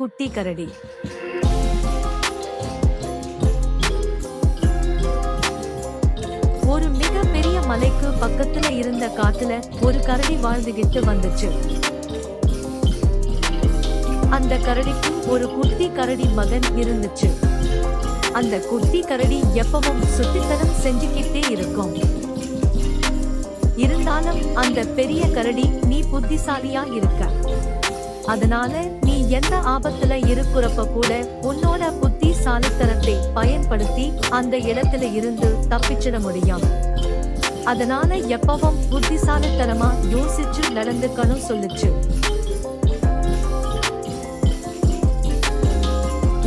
குட்டி கரடி. ஒரு மிக பெரிய மலைக்கு பக்கத்துல இருந்த காட்டுல ஒரு கரடி வாழ்ந்துகிட்டு வந்துச்சு. அந்த கரடிக்கு ஒரு குட்டி கரடி மகன் இருந்துச்சு. அந்த குட்டி கரடி எப்பவும் சுட்டித்தனம் செஞ்சுக்கிட்டே இருக்கும். இருந்தாலும் அந்த பெரிய கரடி, நீ புத்திசாலியா இருக்க, அதனால நீ எந்த ஆபத்துல இருக்கிறப்ப கூட உன்னோட புத்திசாலித்தனத்தை பயன்படுத்தி அந்த இடத்துல இருந்து தப்பிச்சிட முடியும். அதனால எப்பவும் புத்திசாலித்தனமா யோசிச்சு நடந்துக்கணும் சொல்லுச்சு.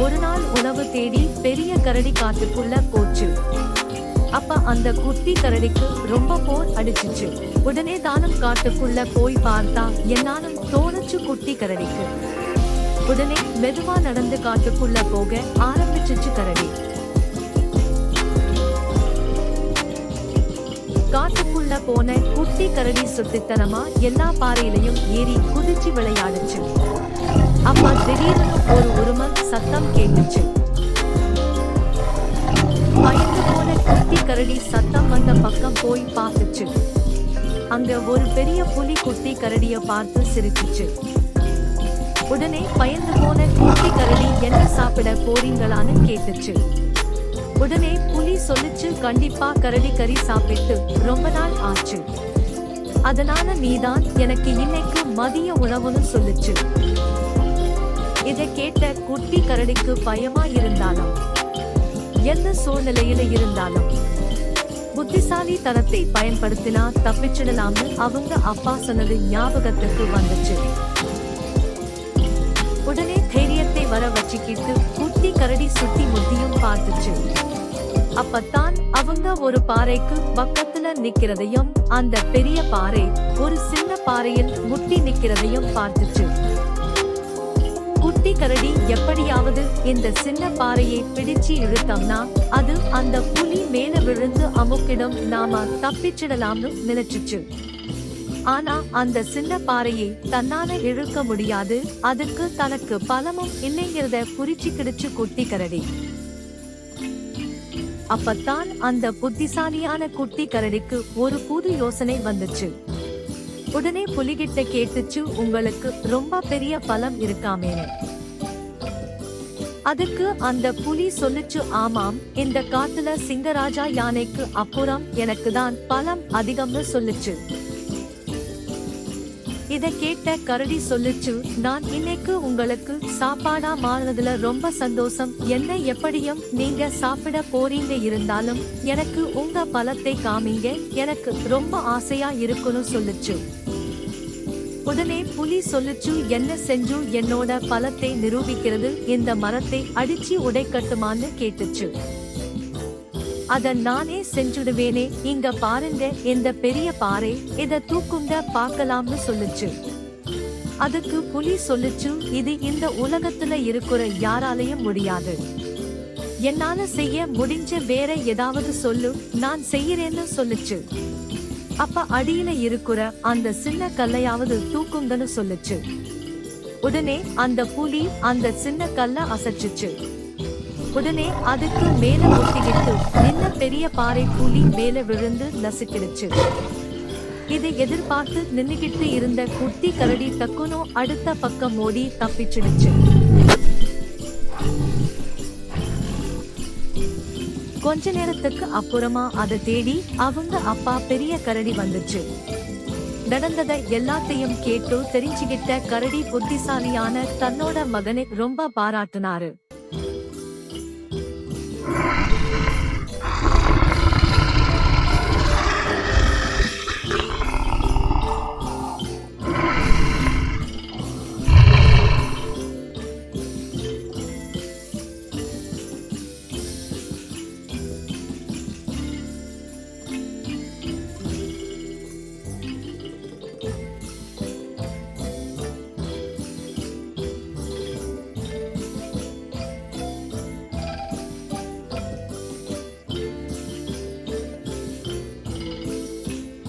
ஒரு நாள் உணவு தேடி பெரிய கரடி காட்டுக்குள்ள போச்சு. அப்ப அந்த குட்டி கரடிக்கு ரொம்ப போர் அடிச்சுச்சு. உடனே தானும் காட்டுக்குள்ள போய் பார்த்தா என்னாலும் தோணுச்சு குட்டி கரடிக்கு. உடனே மெதுவா நடந்து காட்டுக்குள்ள போக ஆரம்பிச்சுச்சு கரடி. காட்டுக்குள்ள போன குட்டி கரடி சுத்தித்தனமா எல்லா பாறையிலையும் ஏறி குதிச்சு விளையாடுச்சு. அப்ப திடீர்னு ஒரு உருமல் சத்தம் கேட்டுச்சு. பயந்து போன குட்டி கரடி சத்தம் வந்த பக்கம் போய் பார்த்துச்சு. அங்க ஒரு பெரிய புலி குட்டி கரடிய பார்த்து சிரிச்சுச்சு. உடனே பயந்து போன குட்டி கரடி என்ன சாப்பிட போறீங்களான்னு கேட்டுச்சு. உடனே புலி சொல்லுச்சு, கண்டிப்பா கரடி கறி சாப்பிட்டு ரொம்ப நாள் ஆச்சு, அதனால நீதான் எனக்கு இன்னைக்கு மதிய உணவுன்னு சொல்லுச்சு. இதை கேட்ட குட்டி கரடிக்கு பயமா இருந்தாலும் எந்த சூழ்நிலையில இருந்தாலும் புத்திசாலி தனத்தை பயன்படுத்தினா தப்பிச்சிடலாம்னு அவங்க அப்பா சொன்னது ஞாபகத்துக்கு வந்துச்சு. உடனே தைரியத்தை வர வச்சுக்கிட்டு குட்டி கரடி சுத்தி முத்தியும் பார்த்துச்சு. அப்பத்தான் அவங்க ஒரு பாறைக்கு பக்கத்துல நிக்கிறதையும் அந்த பெரிய பாறை ஒரு சின்ன பாறையில் முட்டி நிக்கிறதையும் பார்த்துச்சு. குட்டி கரடி எப்படியாவது இந்த சின்ன பாறையை பிடிச்சு இழுத்தம்னா அது அந்த புலி மேல விழுந்து அமுக்கிடும், நாம தப்பிச்சிடலாம்னு நினைச்சுச்சு. ஆனா அந்த சின்ன பாறையை தன்னால இழுக்க முடியாது, அதுக்கு தனக்கு பலமும் இல்லைங்கிறத புரிச்சுக்கிடுச்சு குட்டி கரடி. அப்பத்தான் அந்த புத்திசாலியான குட்டி கரடிக்கு ஒரு புது யோசனை வந்துச்சு. உடனே புலிகிட்ட கேட்டுச்சு, உங்களுக்கு ரொம்ப பெரிய பலம் இருக்காமேன்னு. அதுக்கு அந்த புலி சொல்லுச்சு, ஆமாம், இந்த காட்டுல சிங்கராஜா யானைக்கு அப்புறம் எனக்கு தான் பலம் அதிகம்னு சொல்லுச்சு. இத கேட்ட கரடி சொல்லுச்சு, நான் இன்னைக்கு உங்களுக்கு சாப்பாடா மாறினதுல ரொம்ப சந்தோஷம். என்ன எப்படியும் நீங்க சாப்பிட போறீங்க, இருந்தாலும் எனக்கு உங்க பலத்தை காமிங்க, எனக்கு ரொம்ப ஆசையா இருக்குன்னு சொல்லுச்சு. உடனே புலி சொல்லுச்சு, என்ன செஞ்சு என்னோட பலத்தை நிரூபிக்கிறது, இந்த மரத்தை அடிச்சு உடைக்கட்டுமான்னு கேட்டுச்சு. அத நானே செஞ்சுடுவேனே, இங்க பாருங்க இந்த பெரிய பாறை, இத தூக்குங்க பார்க்கலாம்னு சொல்லுச்சு. அதுக்கு புலி சொல்லுச்சு, இது இந்த உலகத்துல இருக்கிற யாராலையும் முடியாது, என்னால செய்ய முடிஞ்ச வேற ஏதாவது சொல்லு, நான் செய்யறேன்னு சொல்லுச்சு. அப்ப அடியில இருக்கிற அந்த சின்ன கல்லையாவது தூக்குங்கன்னு சொல்லுச்சு. உடனே அந்த புலி அந்த சின்ன கல்ல அசைச்சுச்சு. உடனே அதுக்கு மேல ஒட்டிக்கிட்டு நின்ன பெரிய பாறை புலி மேல விழுந்து நசுக்கிடுச்சு. இதை எதிர்பார்த்து நின்னுகிட்டு இருந்த குட்டி கரடி டக்குனோ அடுத்த பக்கம் ஓடி தப்பிச்சிடுச்சு. கொஞ்ச நேரத்துக்கு அப்புறமா அதை தேடி அவங்க அப்பா பெரிய கரடி வந்துச்சு. நடந்ததை எல்லாத்தையும் கேட்டு தெரிஞ்சுக்கிட்ட கரடி புத்திசாலியான தன்னோட மகனை ரொம்ப பாராட்டுனாரு.